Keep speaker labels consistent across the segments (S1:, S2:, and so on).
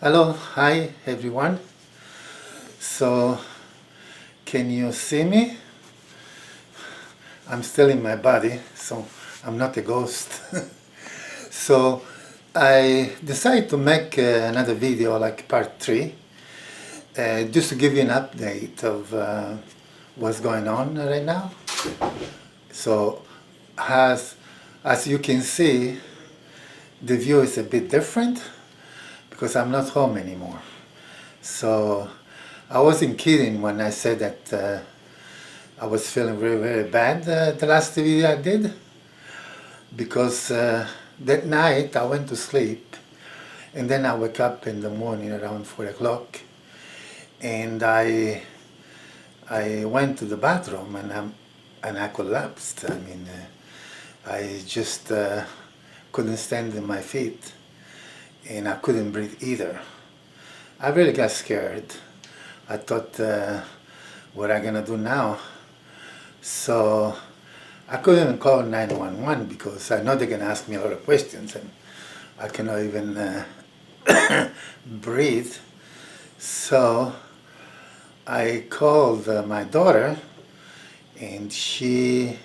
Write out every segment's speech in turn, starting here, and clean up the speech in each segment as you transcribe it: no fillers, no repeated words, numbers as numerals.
S1: Hello, hi everyone. So, can you see me? I'm still in my body, so I'm not a ghost. So, I decided to make another video like part 3, just to give you an update of what's going on right now. So, as, as you can see, the view is a bit different because I'm not home anymore. So, I wasn't kidding when I said that I was feeling very, very bad the last video I did, because that night I went to sleep and then I woke up in the morning around 4 o'clock and I went to the bathroom and I collapsed. I mean, I just couldn't stand on my feet and I couldn't breathe either. I really got scared. I thought, what am I gonna do now? So I couldn't even call 911 because I know they're going to ask me a lot of questions and I cannot even breathe. So I called my daughter and she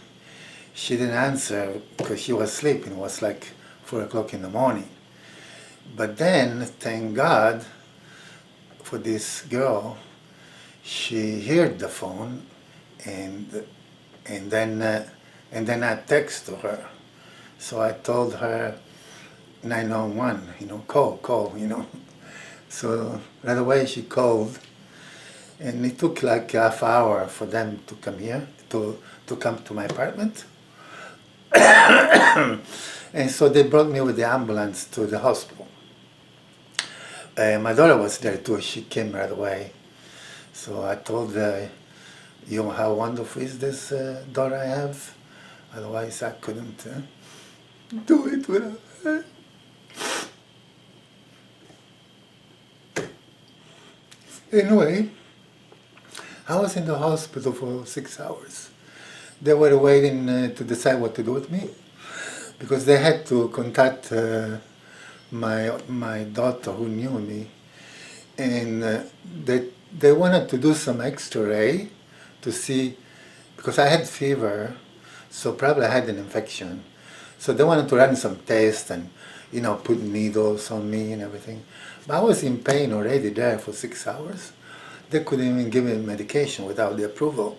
S1: didn't answer because she was sleeping. It was like 4 o'clock in the morning. But then, thank God for this girl, she heard the phone and then I text to her. So I told her 911, call. So right away she called, and it took like half hour for them to come here, to come to my apartment. And so they brought me with the ambulance to the hospital. My daughter was there too. She came right away. So I told her, how wonderful is this daughter I have? Otherwise I couldn't do it without her. Anyway, I was in the hospital for 6 hours. They were waiting to decide what to do with me because they had to contact my daughter who knew me, and they wanted to do some X-ray to see, because I had fever, so probably I had an infection. So they wanted to run some tests and, put needles on me and everything. But I was in pain already there for 6 hours. They couldn't even give me medication without the approval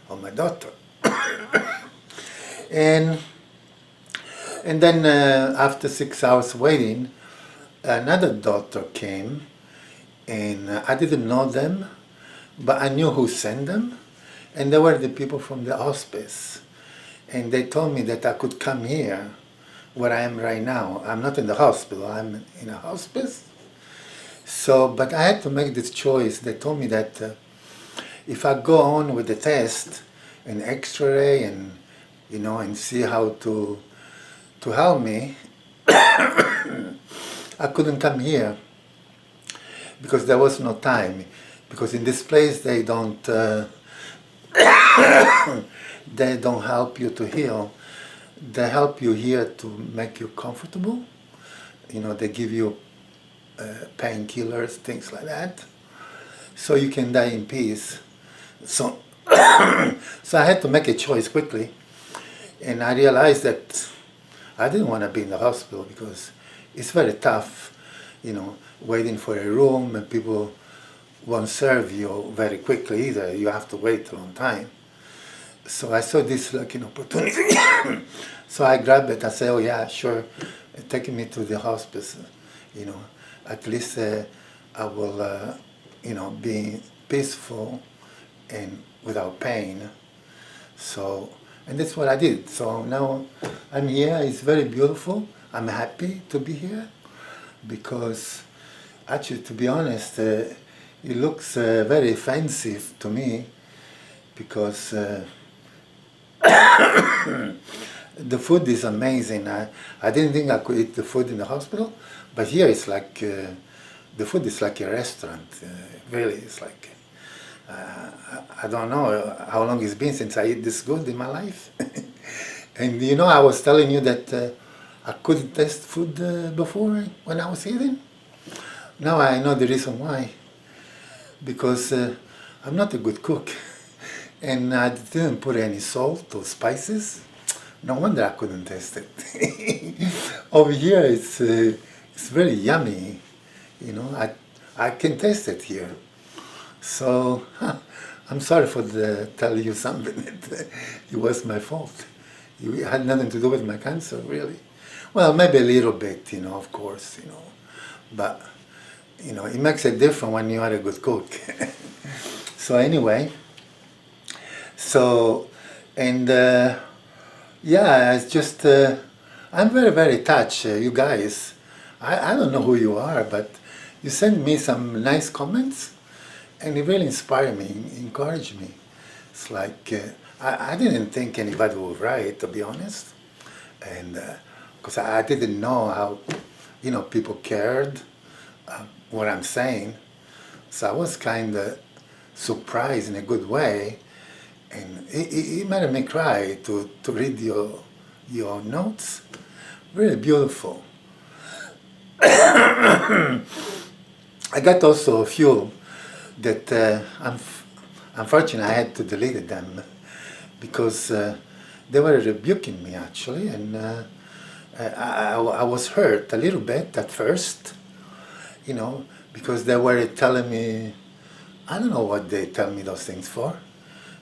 S1: of my doctor. and then after 6 hours waiting, another doctor came, and I didn't know them, but I knew who sent them, and they were the people from the hospice. And they told me that I could come here, where I am right now. I'm not in the hospital, I'm in a hospice. So, but I had to make this choice. They told me that if I go on with the test and X-ray and, and see how to help me, I couldn't come here because there was no time. Because in this place they don't they don't help you to heal. They help you here to make you comfortable. They give you painkillers, things like that, so you can die in peace. So, so I had to make a choice quickly, and I realized that I didn't want to be in the hospital because it's very tough, waiting for a room, and people won't serve you very quickly either. You have to wait a long time. So I saw this like an opportunity. So I grabbed it. I said, oh yeah, sure, take me to the hospice. At least I will, be peaceful and without pain. So, and that's what I did. So now I'm here. It's very beautiful. I'm happy to be here because, actually, to be honest, it looks very offensive to me because the food is amazing. I didn't think I could eat the food in the hospital, but here it's like, the food is like a restaurant. Really, it's like, I don't know how long it's been since I eat this good in my life. And I was telling you that I couldn't taste food before when I was eating. Now I know the reason why. Because I'm not a good cook. And I didn't put any salt or spices. No wonder I couldn't taste it. Over here it's very yummy. You know, I can taste it here. So I'm sorry for tell you something. It was my fault. It had nothing to do with my cancer, really. Well, maybe a little bit, you know, of course, you know. But, you know, it makes a difference when you are a good cook. So anyway, so, and yeah, it's just, I'm very, very touched, you guys. I don't know who you are, but you sent me some nice comments, and it really inspired me, encouraged me. It's like, I didn't think anybody would write, to be honest. And, because I didn't know how, you know, people cared what I'm saying. So I was kind of surprised in a good way. And it made me cry to read your notes. Really beautiful. I got also a few that unfortunately I had to delete them because they were rebuking me actually, and I was hurt a little bit at first, you know, because they were telling me, I don't know what they tell me those things for.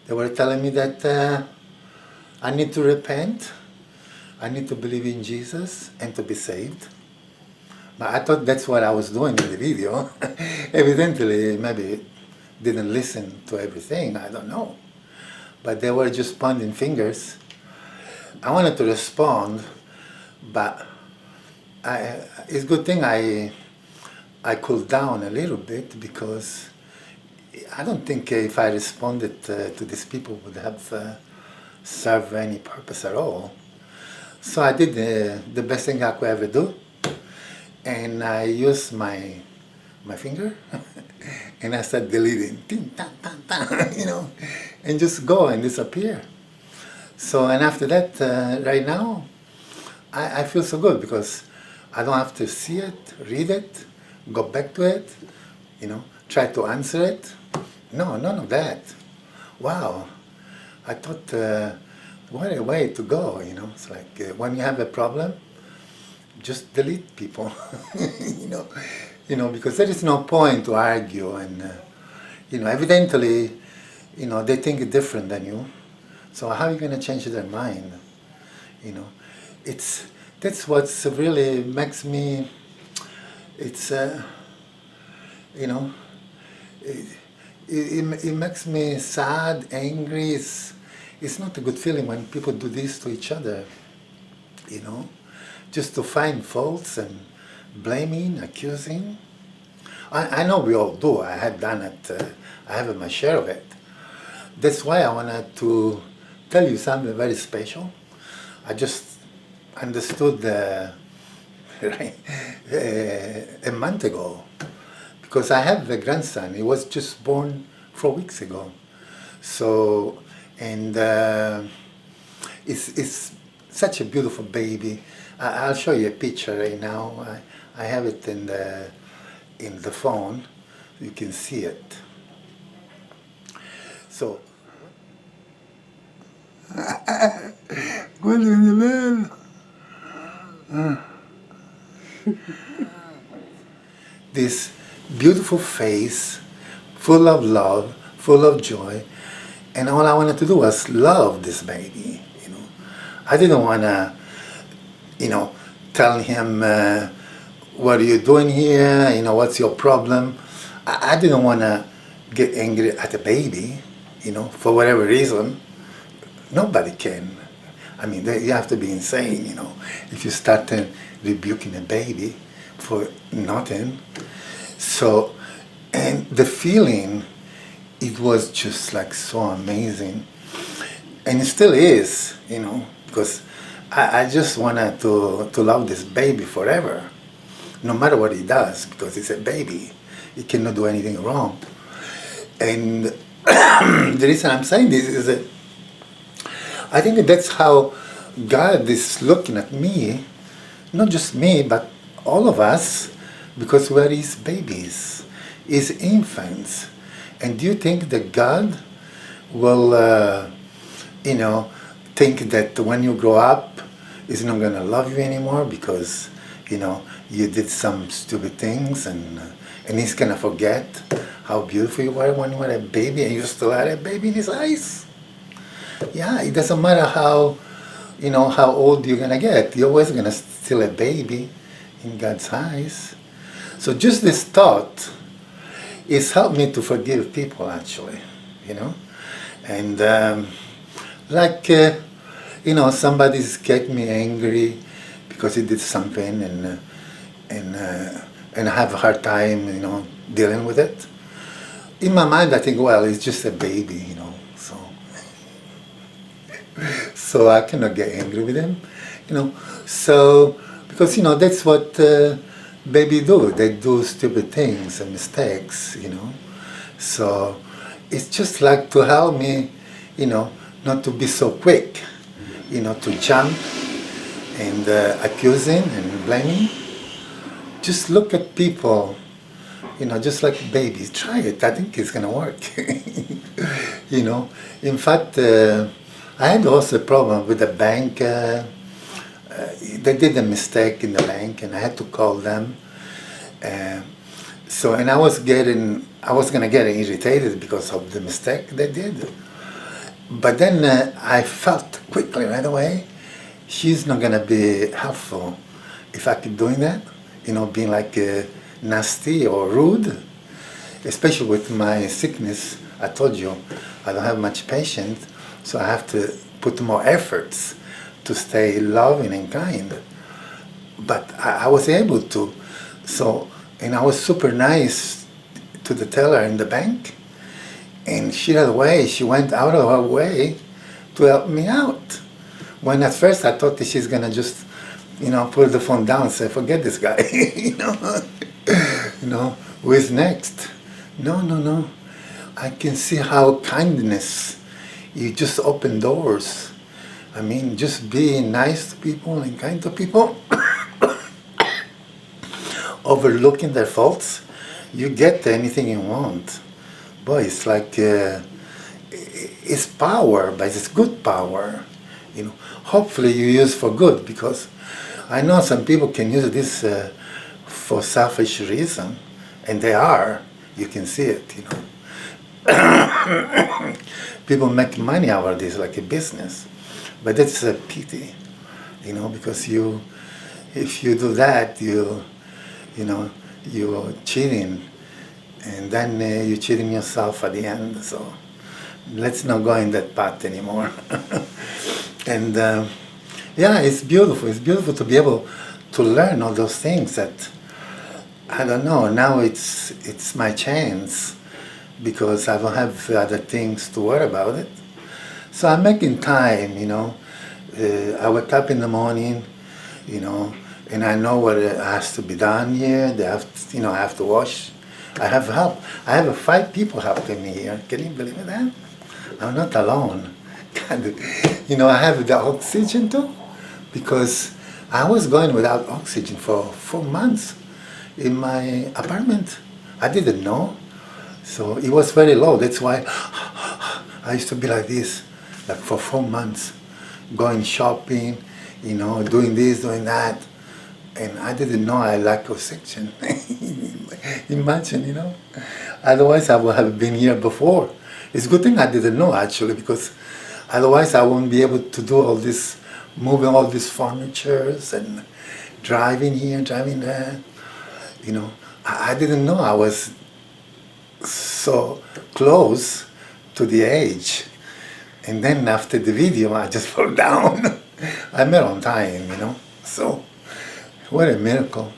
S1: They were telling me that I need to repent, I need to believe in Jesus and to be saved. But I thought that's what I was doing in the video. Evidently, maybe didn't listen to everything, I don't know. But they were just pointing fingers. I wanted to respond, but it's a good thing I cooled down a little bit, because I don't think if I responded to these people would have served any purpose at all. So I did the best thing I could ever do, and I used my finger and I started deleting, you know, and just go and disappear. So, and after that, right now, I feel so good because I don't have to see it, read it, go back to it, you know, try to answer it. No, none of that. Wow. I thought, what a way to go, you know. It's like when you have a problem, just delete people, you know, because there is no point to argue, and, you know, evidently, you know, they think different than you. So how are you going to change their mind? You know, that's what's really makes me, it's, you know, it makes me sad, angry. It's not a good feeling when people do this to each other, you know, just to find faults and blaming, accusing. I know we all do. I had done it. I have my share of it. That's why I wanted to tell you something very special. I just understood right, a month ago, because I have a grandson. He was just born 4 weeks ago. So, and it's such a beautiful baby. I'll show you a picture right now. I have it in the phone. You can see it. So, good in the man. This beautiful face, full of love, full of joy, and all I wanted to do was love this baby. You know, I didn't want to, you know, tell him what are you doing here. You know, what's your problem. I didn't want to get angry at a baby. You know, for whatever reason. Nobody can. I mean, you have to be insane, you know, if you start rebuking a baby for nothing. So, and the feeling, it was just like so amazing. And it still is, you know, because I just wanted to love this baby forever, no matter what he does, because it's a baby. He cannot do anything wrong. And the reason I'm saying this is that I think that's how God is looking at me, not just me, but all of us, because we're his babies, his infants. And do you think that God will, you know, think that when you grow up, he's not going to love you anymore because, you know, you did some stupid things, and he's going to forget how beautiful you were when you were a baby and you still had a baby in his eyes? Yeah, it doesn't matter how, you know, how old you're going to get. You're always going to still a baby in God's eyes. So just this thought it's helped me to forgive people, actually, you know. And like, you know, somebody's get me angry because he did something, and I have a hard time, you know, dealing with it. In my mind, I think, well, it's just a baby, you know, so I cannot get angry with him, you know. So because, you know, that's what baby do. They do stupid things and mistakes, you know. So it's just like to help me, you know, not to be so quick, you know, to jump and accusing and blaming. Just look at people, you know, just like babies. Try it. I think it's gonna work. You know. In fact, I had also a problem with the bank. They did a mistake in the bank, and I had to call them. So, and I was gonna get irritated because of the mistake they did. But then I felt quickly right away, she's not gonna be helpful if I keep doing that. You know, being like nasty or rude, especially with my sickness. I told you I don't have much patience, so I have to put more efforts to stay loving and kind. But I was able to. So, and I was super nice to the teller in the bank, and she went out of her way to help me out. When at first I thought that she's gonna just, you know, put the phone down and say, forget this guy, you know, who is next? No. I can see how kindness, you just open doors. I mean, just being nice to people and kind to people, overlooking their faults, you get anything you want. Boy, it's like, it's power, but it's good power. You know, hopefully you use for good, because I know some people can use this for selfish reason, and they are. You can see it, you know. People make money out of this like a business, but that's a pity, you know, because if you do that, you know, you're cheating, and then you're cheating yourself at the end. So let's not go in that path anymore. And yeah, it's beautiful. It's beautiful to be able to learn all those things that, I don't know, now it's my chance, because I don't have other things to worry about it. So I'm making time, you know. I wake up in the morning, you know, and I know what has to be done here. They have to, you know, I have to wash. I have help. I have 5 people helping me here. Can you believe that? I'm not alone. God, you know, I have the oxygen too, because I was going without oxygen for 4 months in my apartment. I didn't know. So it was very low. That's why I used to be like this, like for 4 months, going shopping, you know, doing this, doing that. And I didn't know I lack oxygen. Imagine, you know. Otherwise, I would have been here before. It's a good thing I didn't know, actually, because otherwise I wouldn't be able to do all this, moving all these furnitures and driving here, driving there. You know, I didn't know I was so close to the age. And then after the video, I just fell down. I met on time, you know. So, what a miracle.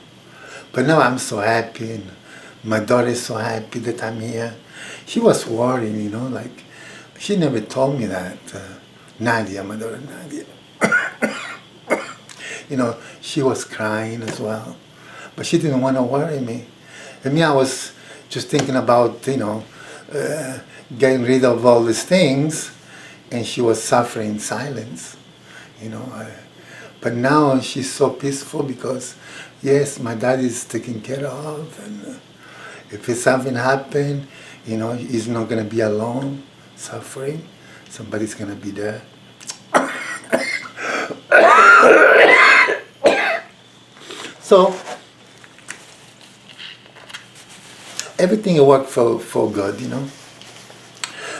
S1: But now I'm so happy, and my daughter is so happy that I'm here. She was worried, you know, like, she never told me that. Nadia, my daughter Nadia. You know, she was crying as well. But she didn't want to worry me. And me, I was just thinking about, you know, getting rid of all these things, and she was suffering in silence, you know. But now she's so peaceful because, yes, my dad is taken care of, and if something happen, he's not gonna be alone, suffering. Somebody's gonna be there. So everything worked for good,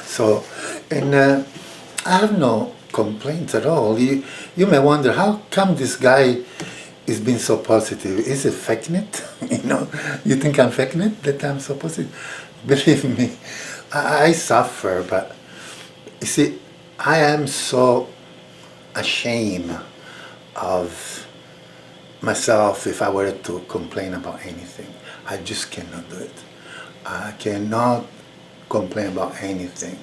S1: So, and I have no complaints at all. You may wonder, how come this guy is being so positive? Is it faking it? You think I'm faking it, that I'm so positive? Believe me, I suffer, but you see, I am so ashamed of myself if I were to complain about anything. I just cannot do it. I cannot complain about anything.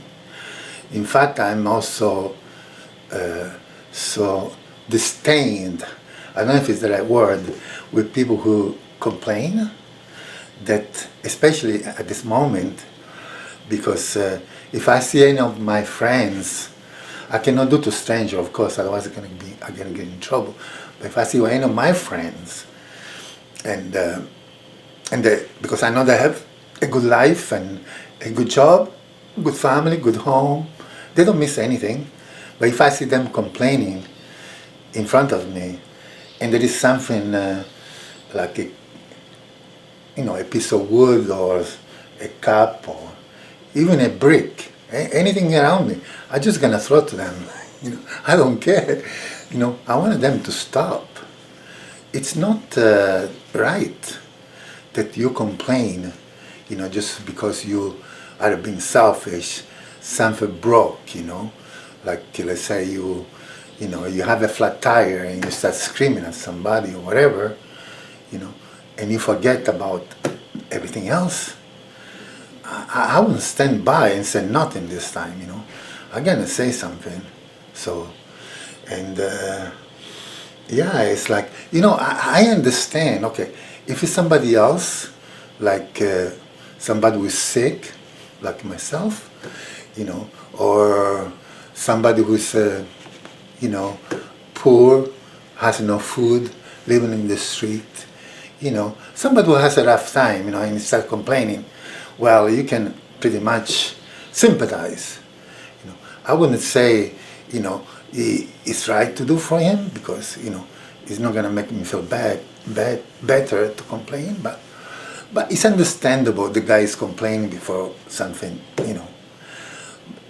S1: In fact, I'm also so disdained, I don't know if it's the right word, with people who complain, that especially at this moment, because if I see any of my friends, I cannot do to stranger, of course, otherwise I'm gonna get in trouble. But if I see any of my friends, and because I know they have a good life and a good job, good family, good home, they don't miss anything. But if I see them complaining in front of me, and there is something like a piece of wood or a cup or even a brick, anything around me, I'm just gonna throw it to them. I don't care. I wanted them to stop. It's not right that you complain, just because you are being selfish. Something broke, like let's say you have a flat tire and you start screaming at somebody or whatever, and you forget about everything else. I wouldn't stand by and say nothing this time, I'm gonna say something. So, and yeah, it's like, I understand, okay, if it's somebody else, like somebody who's sick, like myself, or somebody who's, poor, has no food, living in the street, somebody who has a rough time, and start complaining, well, you can pretty much sympathize. I wouldn't say, it's right to do for him, because, it's not going to make me feel better to complain, but it's understandable the guy is complaining before something,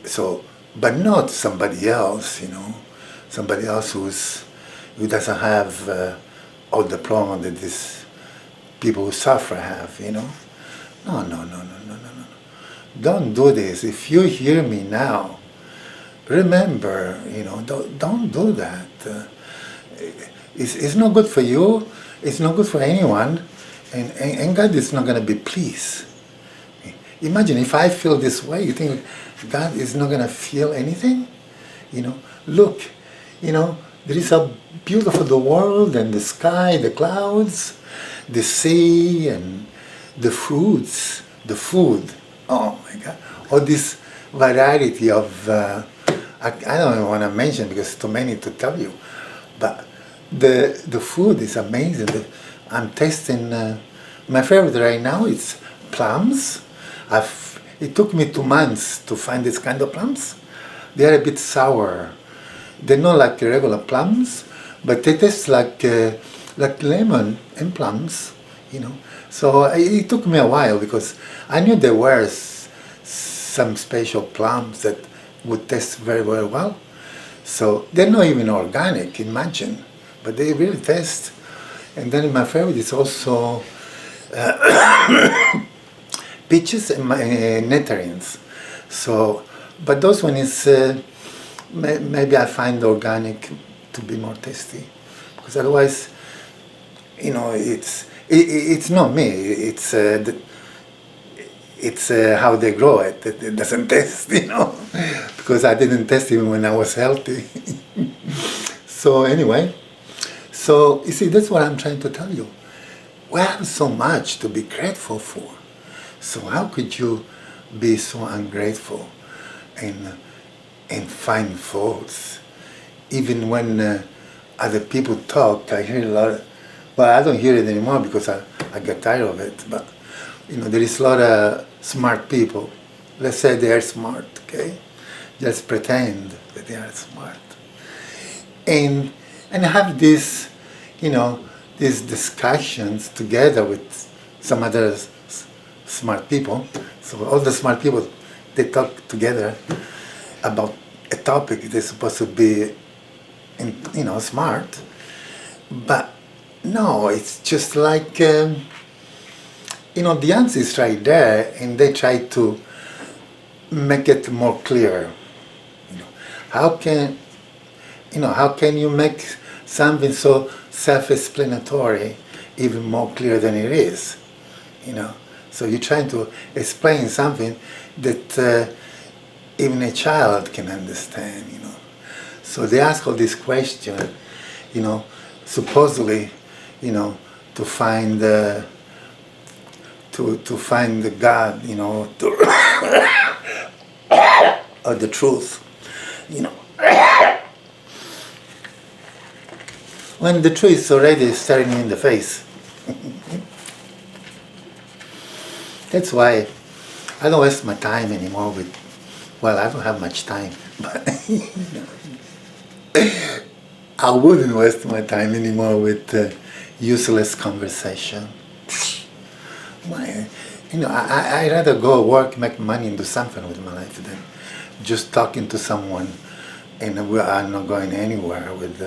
S1: So, but not somebody else, somebody else who doesn't have all the problem that these people who suffer have, No. Don't do this. If you hear me now, remember, don't do that. It's not good for you. It's not good for anyone. And God is not going to be pleased. Imagine if I feel this way, you think God is not going to feel anything? Look, there is how beautiful the world and the sky, the clouds, the sea, and the fruits, the food. Oh my God! All this variety of, I don't even want to mention because too many to tell you, but the food is amazing. I'm tasting, my favorite right now is plums. It took me 2 months to find this kind of plums. They are a bit sour. They're not like regular plums, but they taste like lemon and plums, So it took me a while because I knew there were some special plums that would taste very, very well. So they're not even organic, imagine, but they really taste. And then my favorite is also peaches and nectarines. So, but those one is maybe I find organic to be more tasty, because otherwise, it's not me. It's how they grow it. It doesn't taste, because I didn't taste even when I was healthy. So anyway, so you see, that's what I'm trying to tell you. We have so much to be grateful for. So how could you be so ungrateful and find faults? Even when other people talk, I hear a lot Well, I don't hear it anymore because I get tired of it. But there is a lot of smart people. Let's say they are smart, okay? Just pretend that they are smart, and have this, these discussions together with some other smart people. So all the smart people, they talk together about a topic they're supposed to be, smart. But no, it's just like, the answer is right there, and they try to make it more clear. How can, how can you make something so self-explanatory even more clear than it is? So you're trying to explain something that even a child can understand. So they ask all these questions, supposedly, to find to find the God, or the truth, when the truth is already staring you in the face. That's why I don't waste my time anymore with, well, I don't have much time, but I wouldn't waste my time anymore with useless conversation. I'd rather go work, make money, and do something with my life than just talking to someone, and we are not going anywhere with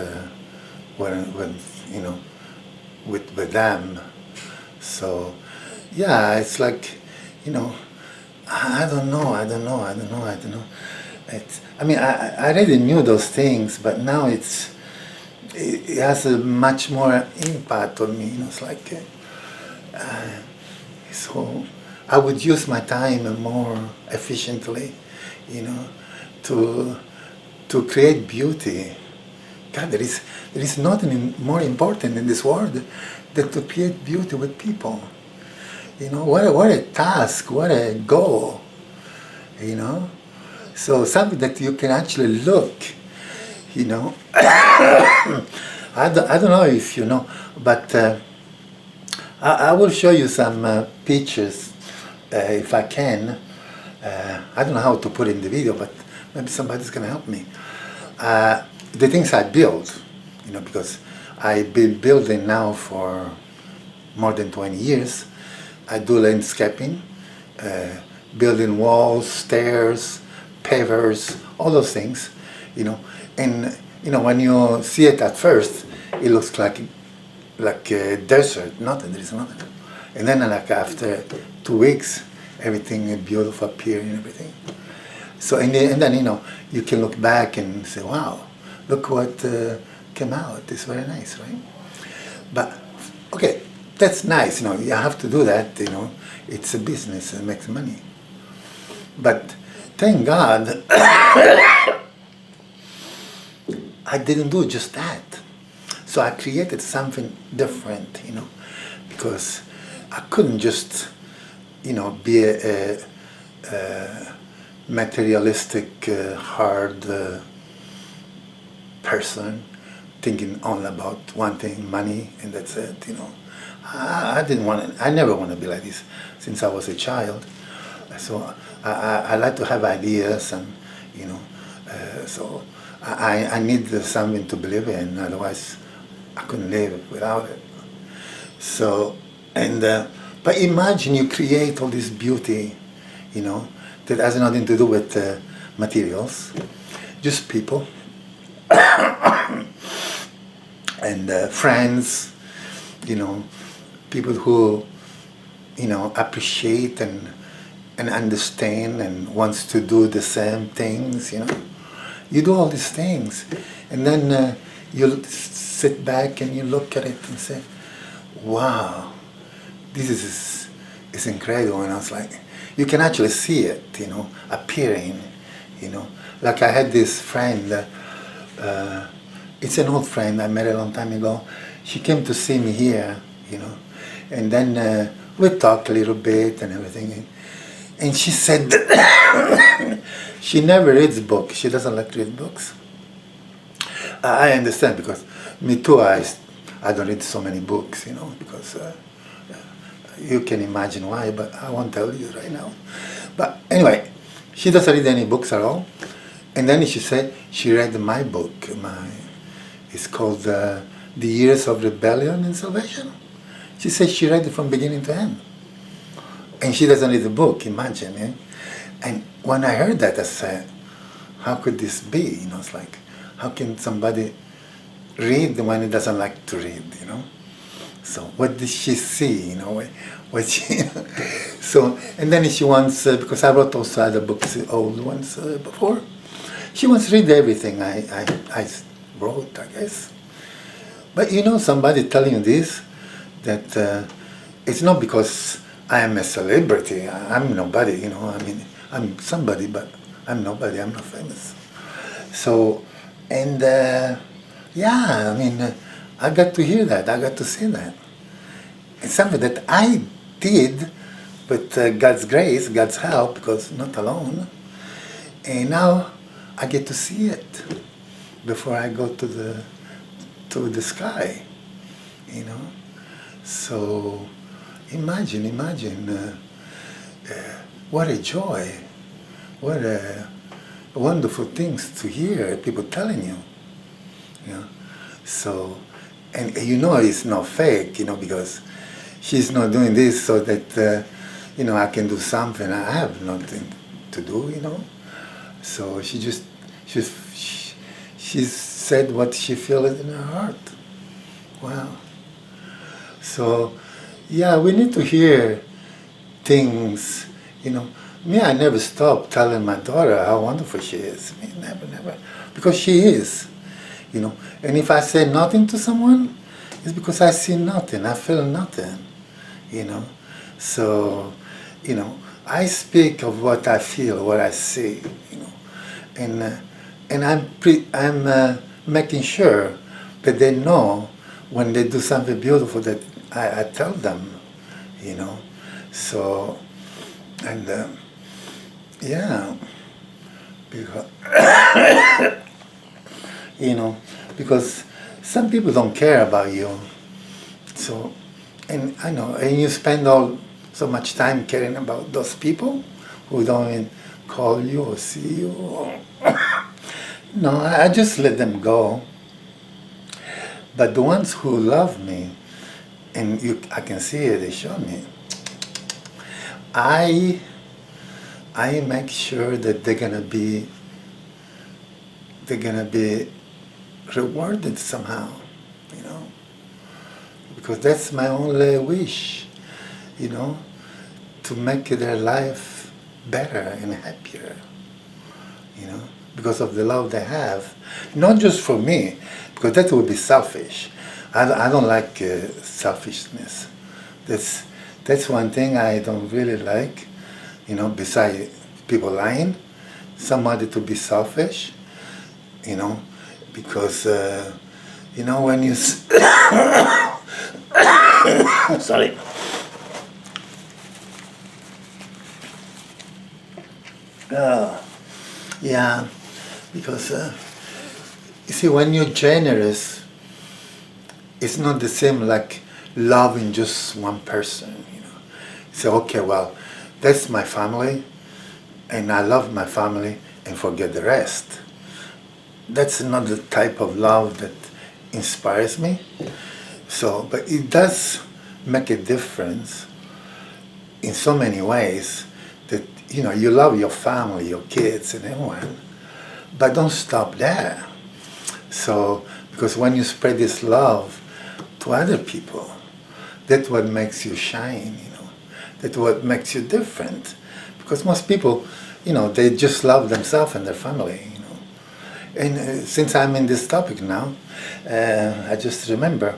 S1: with them. So yeah, it's like, I don't know. I already knew those things, but now it has a much more impact on me. It's like, so I would use my time more efficiently, to create beauty. God, there is nothing more important in this world than to create beauty with people. What a task, what a goal, So something that you can actually look, I don't know if you know, but I will show you some pictures if I can. I don't know how to put it in the video, but maybe somebody's going to help me. The things I build, because I've been building now for more than 20 years. I do landscaping, building walls, stairs, pavers, all those things, And when you see it at first, it looks like a desert. Nothing. There is nothing. And then, like after 2 weeks, everything is beautiful appear and everything. So and then you can look back and say, wow, look what came out. It's very nice, right? But okay. That's nice, you have to do that, it's a business and makes money. But thank God I didn't do just that. So I created something different, because I couldn't just, be a materialistic, hard person thinking only about one thing, money, and that's it, I never want to be like this since I was a child. So I like to have ideas, and so I need something to believe in. Otherwise, I couldn't live without it. So but imagine you create all this beauty, that has nothing to do with materials, just people and friends, people who, appreciate and understand and wants to do the same things, You do all these things, and then you sit back and you look at it and say, wow, this is incredible. And I was like, you can actually see it, appearing, Like I had this friend, it's an old friend I met a long time ago. She came to see me here, and then we talked a little bit and everything. And she said that she never reads books. She doesn't like to read books. I understand, because me too, I I don't read so many books, because you can imagine why, but I won't tell you right now. But anyway, she doesn't read any books at all. And then she said she read my book. It's called The Years of Rebellion and Salvation. She said she read it from beginning to end. And she doesn't read the book, imagine. Eh? And when I heard that, I said, how could this be? It's like, how can somebody read when he doesn't like to read, So what did she see, what she, so, and then she wants, because I wrote also other books, old ones before, she wants to read everything I wrote, I guess. But somebody telling you this, that it's not because I am a celebrity, I'm nobody, I'm somebody, but I'm nobody, I'm not famous. So, and yeah, I got to hear that, I got to see that. It's something that I did with God's grace, God's help, because not alone. And now I get to see it before I go to the sky, So imagine, what a joy, what a wonderful things to hear people telling you, So, and it's not fake, because she's not doing this so that, I can do something. I have nothing to do, So she said what she feels in her heart. Wow. So, yeah, we need to hear things, Me, I never stop telling my daughter how wonderful she is. Never. Because she is, And if I say nothing to someone, it's because I see nothing, I feel nothing, So, I speak of what I feel, what I see, And I'm making sure that they know when they do something beautiful that I tell them, So, and yeah, because because some people don't care about you. So, and I know, and you spend so much time caring about those people who don't even call you or see you. No, I just let them go. But the ones who love me, and I can see it, they show me, I make sure that they're gonna be rewarded somehow, because that's my only wish, to make their life better and happier, because of the love they have, not just for me, because that would be selfish. I don't like selfishness. That's one thing I don't really like, besides people lying, somebody to be selfish, because, when you... Sorry. Yeah, because, you see, when you're generous, it's not the same like loving just one person, You say, okay, well, that's my family, and I love my family, and forget the rest. That's not the type of love that inspires me. So, but it does make a difference in so many ways that, you love your family, your kids, and everyone, but don't stop there. So, because when you spread this love to other people, that's what makes you shine, That's what makes you different. Because most people, they just love themselves and their family, And since I'm in this topic now, I just remember,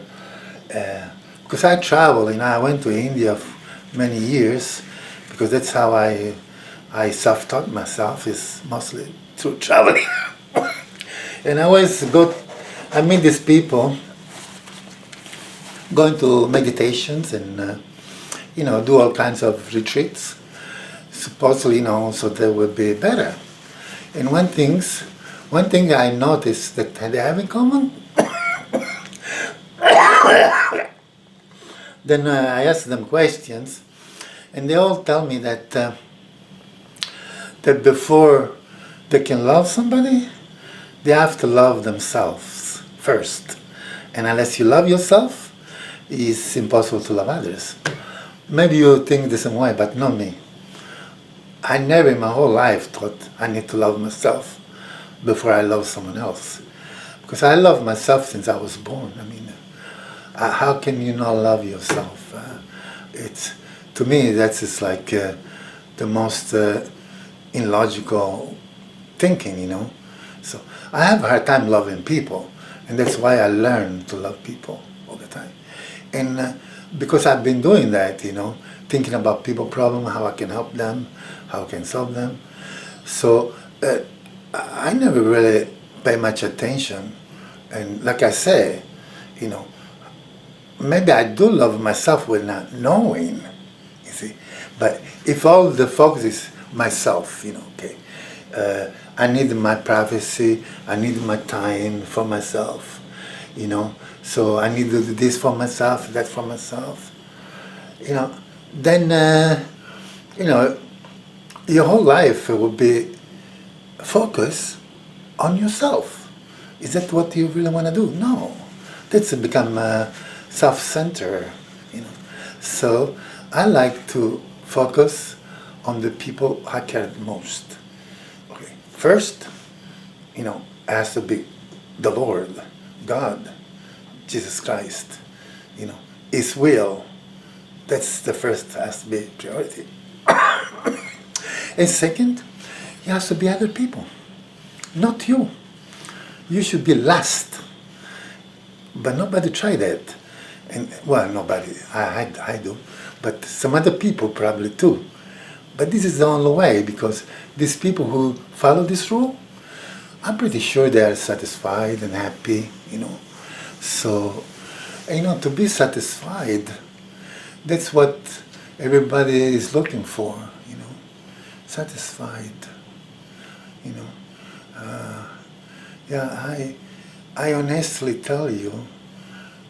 S1: because I travel, I went to India many years, because that's how I self-taught myself, is mostly through traveling. And I always I meet these people, going to meditations and, do all kinds of retreats, supposedly, so they will be better. And one thing I noticed that they have in common, Then I ask them questions, and they all tell me that that before they can love somebody, they have to love themselves first. And unless you love yourself, it's impossible to love others. Maybe you think the same way, but not me. I never in my whole life thought I need to love myself before I love someone else. Because I love myself since I was born. I mean, how can you not love yourself? It's, to me, that's just like the most illogical thinking, you know. So I have a hard time loving people, and that's why I learn to love people all the time. And because I've been doing that, you know, thinking about people problem, how I can help them, how I can solve them. So I never really pay much attention. And like I say, you know, maybe I do love myself without knowing, you see. But if all the focus is myself, you know, okay, I need my privacy, I need my time for myself, you know, so I need to do this for myself, that for myself, you know, then, you know, your whole life will be focused on yourself. Is that what you really want to do? No. That's become self-centered, you know. So I like to focus on the people I care most. Okay. First, you know, has to be the Lord, God, Jesus Christ, you know, His will. That's the first, has to be priority. And second, it has to be other people, not you. You should be last. But nobody tried that. And, well, nobody, I do, but some other people probably too. But this is the only way, because these people who follow this rule, I'm pretty sure they are satisfied and happy, you know. So, you know, to be satisfied, that's what everybody is looking for, you know. Satisfied, you know. Yeah, I honestly tell you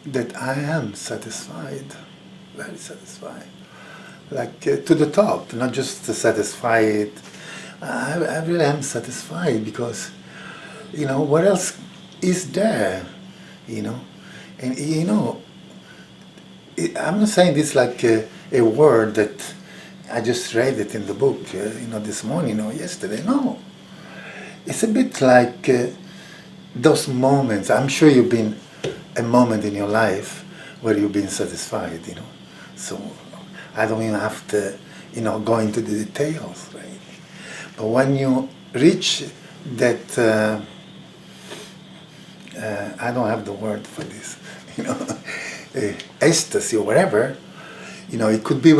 S1: that I am satisfied, very satisfied. Like to the top, not just satisfied. I really am satisfied because, you know, what else is there, you know? And, you know, I'm not saying this like a word that I just read it in the book, you know, this morning or yesterday. No. It's a bit like those moments. I'm sure you've been a moment in your life where you've been satisfied, you know. So I don't even have to, you know, go into the details, right? But when you reach that, I don't have the word for this, you know, ecstasy or whatever, you know, it could be